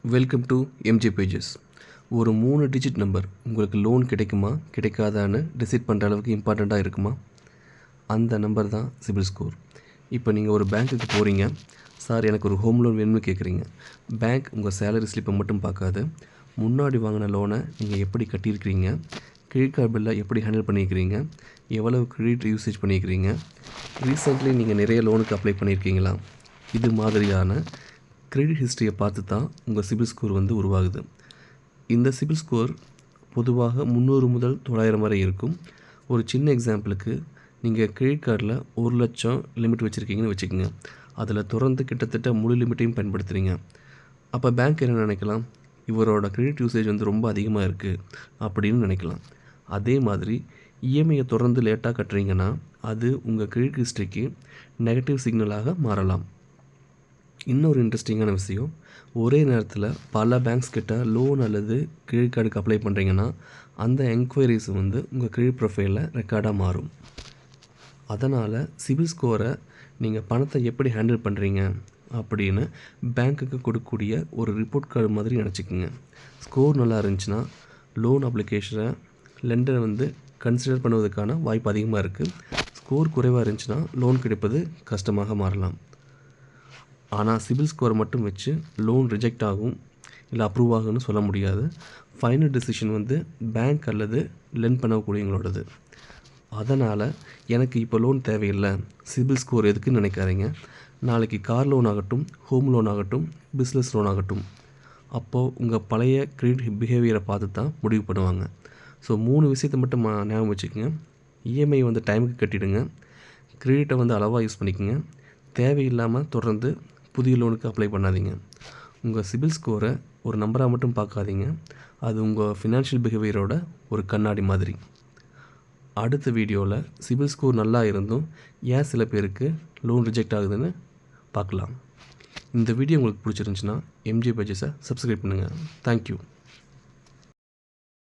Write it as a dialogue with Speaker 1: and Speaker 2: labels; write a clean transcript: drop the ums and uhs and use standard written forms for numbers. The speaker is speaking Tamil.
Speaker 1: Welcome to MJ pages. ஒரு 3 டிஜிட் நம்பர் உங்களுக்கு லோன் கிடைக்குமா கிடைக்காதான்னு டிசைட் பண்ணுற அளவுக்கு இம்பார்ட்டண்ட்டாக இருக்குமா? அந்த நம்பர் தான் சிபில் ஸ்கோர். இப்போ நீங்கள் ஒரு பேங்க்குக்கு போகிறீங்க, சார் எனக்கு ஒரு ஹோம் லோன் வேணும்னு கேட்குறீங்க. பேங்க் உங்கள் சேலரி ஸ்லிப்பை மட்டும் பார்க்காது, முன்னாடி வாங்கின லோனை நீங்கள் எப்படி கட்டியிருக்கிறீங்க, கிரெடிட் கார்டு பில்லை எப்படி ஹேண்டில் பண்ணியிருக்கிறீங்க, எவ்வளவு கிரெடிட் யூசேஜ் பண்ணியிருக்கிறீங்க, ரீசெண்ட்லி நீங்கள் நிறைய லோனுக்கு அப்ளை பண்ணியிருக்கீங்களா, இது மாதிரியான கிரெடிட் ஹிஸ்ட்ரியை பார்த்து தான் உங்கள் சிபில் ஸ்கோர் உருவாகுது. இந்த சிபில் ஸ்கோர் பொதுவாக 300 முதல் 900 வரை இருக்கும். ஒரு சின்ன எக்ஸாம்பிளுக்கு, நீங்கள் கிரெடிட் கார்டில் 1,00,000 லிமிட் வச்சுருக்கீங்கன்னு வச்சுக்கோங்க. அதில் தொடர்ந்து கிட்டத்தட்ட முழு லிமிட்டையும் பயன்படுத்துகிறீங்க. அப்போ பேங்க் என்ன நினைக்கலாம், இவரோட கிரெடிட் யூசேஜ் ரொம்ப அதிகமாக இருக்குது அப்படின்னு நினைக்கலாம். அதே மாதிரி இஎம்ஐயை தொடர்ந்து லேட்டாக கட்டுறீங்கன்னா அது உங்கள் கிரெடிட் ஹிஸ்ட்ரிக்கு நெகட்டிவ் சிக்னலாக மாறலாம். இன்னொரு இன்ட்ரெஸ்டிங்கான விஷயம், ஒரே நேரத்தில் பல பேங்க்ஸ் கிட்ட லோன் அல்லது கிரெடிட் கார்டுக்கு அப்ளை பண்ணுறீங்கன்னா அந்த என்கொயரிஸ் உங்கள் கிரெடிட் ப்ரொஃபைலில் ரெக்கார்டாக மாறும். அதனால் சிபில் ஸ்கோரை நீங்கள் பணத்தை எப்படி ஹேண்டில் பண்ணுறீங்க அப்படின்னு பேங்க்குக்கு கொடுக்கக்கூடிய ஒரு ரிப்போர்ட் கார்டு மாதிரி நினச்சிக்கோங்க. ஸ்கோர் நல்லா இருந்துச்சுன்னா லோன் அப்ளிகேஷனை லெண்டர் கன்சிடர் பண்ணுவதற்கான வாய்ப்பு அதிகமாக இருக்குது. ஸ்கோர் குறைவாக இருந்துச்சுன்னா லோன் கிடைப்பது கஷ்டமாக மாறலாம். ஆனால் சிபில் ஸ்கோரை மட்டும் வச்சு லோன் ரிஜெக்ட் ஆகும் இல்லை அப்ரூவ் ஆகும்னு சொல்ல முடியாது. ஃபைனல் டிசிஷன் பேங்க் அல்லது லெண்ட் பண்ணக்கூடியவங்களோடது. அதனால் எனக்கு இப்போ லோன் தேவையில்லை, சிபில் ஸ்கோர் எதுக்குன்னு நினைக்காதீங்க. நாளைக்கு கார் லோன் ஆகட்டும், ஹோம் லோன் ஆகட்டும், பிஸ்னஸ் லோன் ஆகட்டும், அப்போது உங்கள் பழைய கிரெடிட் பிஹேவியரை பார்த்து தான் முடிவு பண்ணுவாங்க. ஸோ 3 விஷயத்தை மட்டும் ஞாபகம் வச்சுக்கோங்க. இஎம்ஐ டைமுக்கு கட்டிடுங்க, கிரெடிட்டை அளவாக யூஸ் பண்ணிக்கோங்க, தேவையில்லாமல் தொடர்ந்து புதிய லோனுக்கு அப்ளை பண்ணாதீங்க. உங்கள் சிபில் ஸ்கோரை ஒரு நம்பராக மட்டும் பார்க்காதீங்க, அது உங்கள் ஃபினான்ஷியல் பிஹேவியரோட ஒரு கண்ணாடி மாதிரி. அடுத்த வீடியோவில் சிபில் ஸ்கோர் நல்லா இருந்தும் ஏன் சில பேருக்கு லோன் ரிஜெக்ட் ஆகுதுன்னு பார்க்கலாம். இந்த வீடியோ உங்களுக்கு பிடிச்சிருந்துச்சுன்னா எம்ஜே பேஜஸை சப்ஸ்கிரைப் பண்ணுங்கள். தேங்க்யூ.